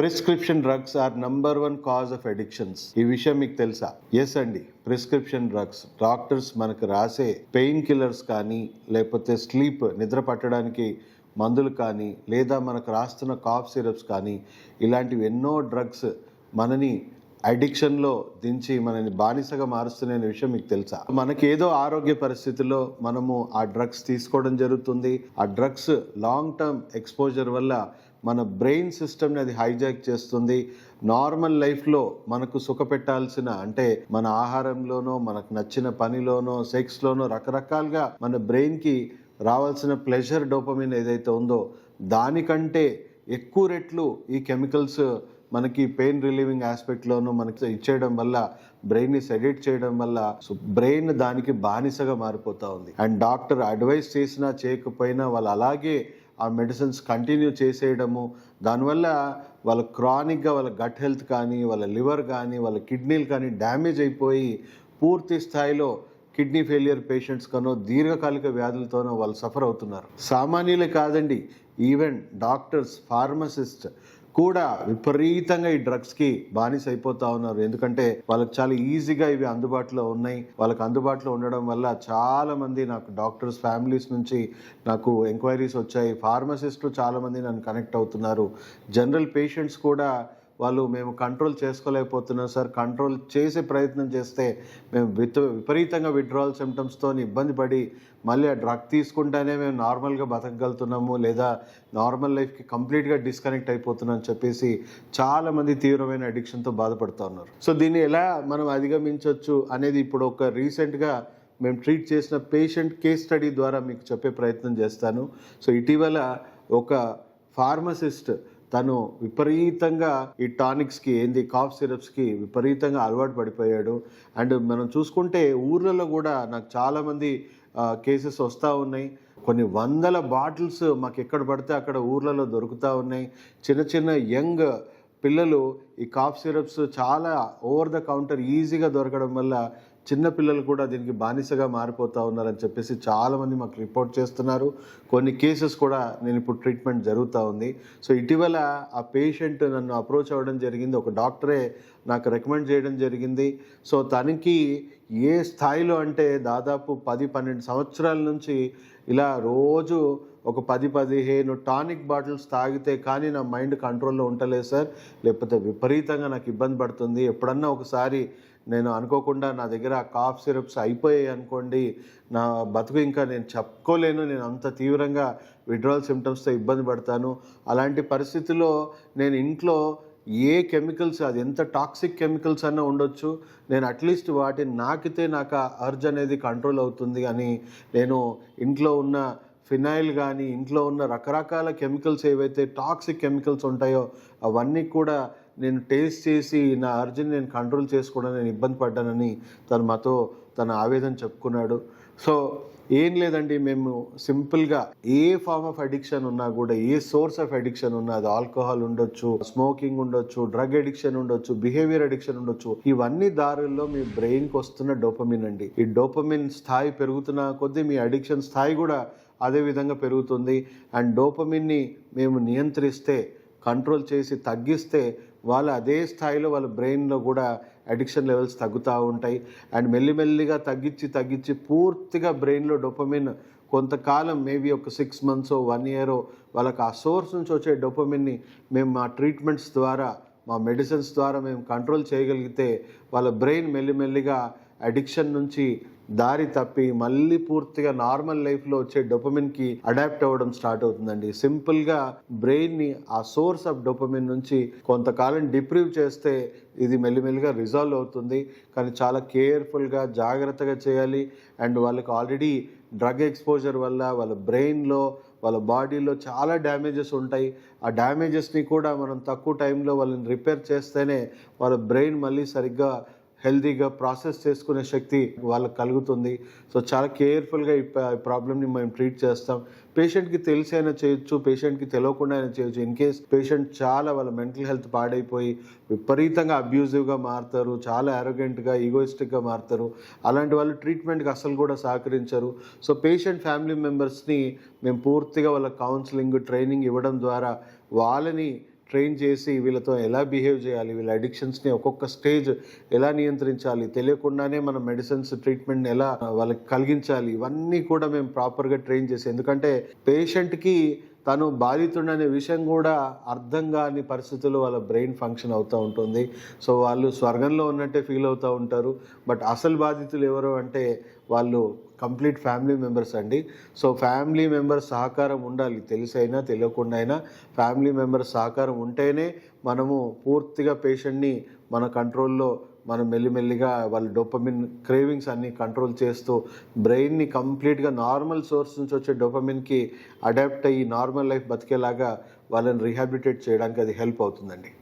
Prescription drugs are number 1 cause of addictions. ఈ విషయం మీకు తెలుసా? ఎస్ అండి, ప్రిస్క్రిప్షన్ డ్రగ్స్ డాక్టర్స్ మనకు రాసే పెయిన్ కిల్లర్స్ కానీ, లేకపోతే నిద్ర పట్టడానికి మందులు కానీ, లేదా మనకు రాస్తున్న కాఫ్ సిరప్స్ కానీ, ఇలాంటివి ఎన్నో డ్రగ్స్ మనని అడిక్షన్లో దించి మనని బానిసగా మారుస్తున్న విషయం మీకు తెలుసా? మనకి ఏదో ఆరోగ్య పరిస్థితుల్లో మనము ఆ డ్రగ్స్ తీసుకోవడం జరుగుతుంది. ఆ డ్రగ్స్ లాంగ్ టర్మ్ ఎక్స్పోజర్ వల్ల మన బ్రెయిన్ సిస్టమ్ని అది హైజాక్ చేస్తుంది. నార్మల్ లైఫ్లో మనకు సుఖపెట్టాల్సిన, అంటే మన ఆహారంలోనో, మనకు నచ్చిన పనిలోనో, సెక్స్లోనో, రకరకాలుగా మన బ్రెయిన్కి రావాల్సిన ప్లెజర్ డోపమిన్ ఏదైతే ఉందో దానికంటే ఎక్కువ రెట్లు ఈ కెమికల్స్ మనకి పెయిన్ రిలీవింగ్ ఆస్పెక్ట్లోనూ మనకి ఇచ్చేయడం వల్ల, బ్రెయిన్ని సెడేట్ చేయడం వల్ల బ్రెయిన్ దానికి బానిసగా మారిపోతూ ఉంది. అండ్ డాక్టర్ అడ్వైస్ చేసినా చేయకపోయినా వాళ్ళు అలాగే ఆ మెడిసిన్స్ కంటిన్యూ చేసేయడము, దానివల్ల వాళ్ళ క్రానిక్గా వాళ్ళ గట్ హెల్త్ కానీ, వాళ్ళ లివర్ కానీ, వాళ్ళ కిడ్నీలు కానీ డ్యామేజ్ అయిపోయి పూర్తి స్థాయిలో కిడ్నీ ఫెయిలియర్ పేషెంట్స్ కనో, దీర్ఘకాలిక వ్యాధులతోనో వాళ్ళు సఫర్ అవుతున్నారు. సామాన్యులే కాదండి, ఈవెన్ డాక్టర్స్, ఫార్మసిస్ట్ కూడా విపరీతంగా ఈ డ్రగ్స్కి బానిస అయిపోతా ఉన్నారు. ఎందుకంటే వాళ్ళకి చాలా ఈజీగా ఇవి అందుబాటులో ఉన్నాయి. వాళ్ళకి అందుబాటులో ఉండడం వల్ల చాలా మంది నాకు డాక్టర్స్ ఫ్యామిలీస్ నుంచి నాకు ఎంక్వైరీస్ వచ్చాయి. ఫార్మసిస్టులు చాలా మంది నన్ను కనెక్ట్ అవుతున్నారు. జనరల్ పేషెంట్స్ కూడా వాళ్ళు మేము కంట్రోల్ చేసుకోలేకపోతున్నాం సార్, కంట్రోల్ చేసే ప్రయత్నం చేస్తే మేము విపరీతంగా విత్డ్రావల్ సిమ్టమ్స్తో ఇబ్బంది పడి మళ్ళీ ఆ డ్రగ్ తీసుకుంటేనే మేము నార్మల్గా బతకగలుగుతున్నాము, లేదా నార్మల్ లైఫ్కి కంప్లీట్గా డిస్కనెక్ట్ అయిపోతున్నాం అని చెప్పేసి చాలామంది తీవ్రమైన అడిక్షన్తో బాధపడుతూ ఉన్నారు. సో దీన్ని ఎలా మనం అధిగమించవచ్చు అనేది ఇప్పుడు ఒక రీసెంట్గా మేము ట్రీట్ చేసిన పేషెంట్ కేస్ స్టడీ ద్వారా మీకు చెప్పే ప్రయత్నం చేస్తాను. సో ఇటీవల ఒక ఫార్మసిస్ట్ తను విపరీతంగా ఈ టానిక్స్కి, కాఫ్ సిరప్స్కి విపరీతంగా అలవాటు పడిపోయాడు. అండ్ మనం చూసుకుంటే ఊర్లలో కూడా నాకు చాలామంది కేసెస్ వస్తూ ఉన్నాయి. కొన్ని వందల బాటిల్స్ మాకు ఎక్కడ పడితే అక్కడ ఊర్లలో దొరుకుతూ ఉన్నాయి. చిన్న చిన్న యంగ్ పిల్లలు ఈ కాఫ్ సిరప్స్ చాలా ఓవర్ ద కౌంటర్ ఈజీగా దొరకడం వల్ల చిన్న పిల్లలు కూడా దీనికి బానిసగా మారిపోతూ ఉన్నారని చెప్పేసి చాలామంది మాకు రిపోర్ట్ చేస్తున్నారు. కొన్ని కేసెస్ కూడా నేను ఇప్పుడు ట్రీట్మెంట్ జరుగుతూ ఉంది. సో ఇటీవల ఆ పేషెంట్ నన్ను అప్రోచ్ అవ్వడం జరిగింది. ఒక డాక్టరే నాకు రికమెండ్ చేయడం జరిగింది. సో తనకి ఏ స్థాయిలో అంటే దాదాపు 10-12 సంవత్సరాల నుంచి ఇలా రోజు ఒక 10-15 టానిక్ బాటిల్స్ తాగితే కానీ నా మైండ్ కంట్రోల్లో ఉండలేదు సార్, లేకపోతే విపరీతంగా నాకు ఇబ్బంది పడుతుంది. ఎప్పుడన్నా ఒకసారి నేను అనుకోకుండా నా దగ్గర కాఫ్ సిరప్స్ అయిపోయాయి అనుకోండి, నా బతుకు ఇంకా నేను చెప్పుకోలేను, నేను అంత తీవ్రంగా విత్డ్రావల్ సిమ్టమ్స్తో ఇబ్బంది పడతాను. అలాంటి పరిస్థితుల్లో నేను ఇంట్లో ఏ కెమికల్స్, అది ఎంత టాక్సిక్ కెమికల్స్ అన్నా ఉండొచ్చు, నేను అట్లీస్ట్ వాటిని నాకితే నాకు ఆ అర్జ్ అనేది కంట్రోల్ అవుతుంది అని నేను ఇంట్లో ఉన్న ఫినాయిల్ కానీ, ఇంట్లో ఉన్న రకరకాల కెమికల్స్ ఏవైతే టాక్సిక్ కెమికల్స్ ఉంటాయో అవన్నీ కూడా నేను టేస్ట్ చేసి నా అర్జున్ నేను కంట్రోల్ చేసుకోవడం నేను ఇబ్బంది పడ్డానని తను మాతో తన ఆవేదన చెప్పుకున్నాడు. సో ఏం లేదండి, మేము సింపుల్గా ఏ ఫార్మ్ ఆఫ్ అడిక్షన్ ఉన్నా కూడా, ఏ సోర్స్ ఆఫ్ అడిక్షన్ ఉన్నా, అది ఆల్కహాల్ ఉండొచ్చు, స్మోకింగ్ ఉండొచ్చు, డ్రగ్ అడిక్షన్ ఉండొచ్చు, బిహేవియర్ అడిక్షన్ ఉండొచ్చు, ఇవన్నీ దారుల్లో మీ బ్రెయిన్కి వస్తున్న డోపమిన్ అండి. ఈ డోపమిన్ స్థాయి పెరుగుతున్న కొద్దీ మీ అడిక్షన్ స్థాయి కూడా అదే విధంగా పెరుగుతుంది. అండ్ డోపమిన్ని మేము నియంత్రిస్తే, కంట్రోల్ చేసి తగ్గిస్తే వాళ్ళ అదే స్థాయిలో వాళ్ళ బ్రెయిన్లో కూడా అడిక్షన్ లెవెల్స్ తగ్గుతూ ఉంటాయి. అండ్ మెల్లిమెల్లిగా తగ్గించి పూర్తిగా బ్రెయిన్లో డోపమిన్ కొంతకాలం, మేబీ ఒక 6 months 1 year వాళ్ళకి ఆ సోర్స్ నుంచి వచ్చే డోపమిన్ని మేము మా ట్రీట్మెంట్స్ ద్వారా, మా మెడిసిన్స్ ద్వారా మేము కంట్రోల్ చేయగలిగితే వాళ్ళ బ్రెయిన్ మెల్లిమెల్లిగా అడిక్షన్ నుంచి దారి తప్పి మళ్ళీ పూర్తిగా నార్మల్ లైఫ్లో వచ్చే డోపమిన్కి అడాప్ట్ అవ్వడం స్టార్ట్ అవుతుందండి. సింపుల్గా బ్రెయిన్ని ఆ సోర్స్ ఆఫ్ డోపమిన్ నుంచి కొంతకాలం డిప్రీవ్ చేస్తే ఇది మెల్లిమెల్లిగా రిజాల్వ్ అవుతుంది. కానీ చాలా కేర్ఫుల్గా, జాగ్రత్తగా చేయాలి. అండ్ వాళ్ళకి ఆల్రెడీ డ్రగ్ ఎక్స్పోజర్ వల్ల వాళ్ళ బ్రెయిన్లో, వాళ్ళ బాడీలో చాలా డ్యామేజెస్ ఉంటాయి. ఆ డ్యామేజెస్ని కూడా మనం తక్కువ టైంలో వాళ్ళని రిపేర్ చేస్తేనే వాళ్ళ బ్రెయిన్ మళ్ళీ సరిగ్గా హెల్తీగా ప్రాసెస్ చేసుకునే శక్తి వాళ్ళకి కలుగుతుంది. సో చాలా కేర్ఫుల్గా ఈ ప్రాబ్లమ్ని మేము ట్రీట్ చేస్తాం. పేషెంట్కి తెలిసి అయినా చేయొచ్చు, పేషెంట్కి తెలియకుండా అయినా చేయొచ్చు. ఇన్ కేస్ పేషెంట్ చాలా వాళ్ళ మెంటల్ హెల్త్ పాడైపోయి విపరీతంగా అబ్యూజివ్గా మారుతారు, చాలా యారోగెంట్గా, ఈగోయిస్టిక్గా మారుతారు. అలాంటి వాళ్ళు ట్రీట్మెంట్కి అసలు కూడా సహకరించరు. సో పేషెంట్ ఫ్యామిలీ మెంబర్స్ని మేము పూర్తిగా వాళ్ళ కౌన్సిలింగ్, ట్రైనింగ్ ఇవ్వడం ద్వారా వాళ్ళని ట్రైన్ చేసి వీళ్ళతో ఎలా బిహేవ్ చేయాలి, వీళ్ళ అడిక్షన్స్ని ఒక్కొక్క స్టేజ్ ఎలా నియంత్రించాలి, తెలియకుండానే మన మెడిసిన్స్ ట్రీట్మెంట్ని ఎలా వాళ్ళకి కలిగించాలి, ఇవన్నీ కూడా మేము ప్రాపర్గా ట్రైన్ చేసి, ఎందుకంటే పేషెంట్కి తను బాధితుడనే విషయం కూడా అర్థం కాని పరిస్థితుల్లో వాళ్ళ బ్రెయిన్ ఫంక్షన్ అవుతూ ఉంటుంది. సో వాళ్ళు స్వర్గంలో ఉన్నట్టే ఫీల్ అవుతూ ఉంటారు. బట్ అసలు బాధితులు ఎవరు అంటే వాళ్ళు కంప్లీట్ ఫ్యామిలీ మెంబర్స్ అండి. సో ఫ్యామిలీ మెంబర్స్ సహకారం ఉండాలి, తెలిసైనా తెలియకుండా అయినా ఫ్యామిలీ మెంబర్స్ సహకారం ఉంటేనే మనము పూర్తిగా పేషెంట్ని మన కంట్రోల్లో మనం మెల్లిమెల్లిగా వాళ్ళ డోపమిన్ క్రేవింగ్స్ అన్ని కంట్రోల్ చేస్తూ బ్రెయిన్ని కంప్లీట్గా నార్మల్ సోర్స్ నుంచి వచ్చే డోపమిన్కి అడాప్ట్ అయ్యి నార్మల్ లైఫ్ బతికేలాగా వాళ్ళని రీహాబిలిటేట్ చేయడానికి అది హెల్ప్ అవుతుందండి.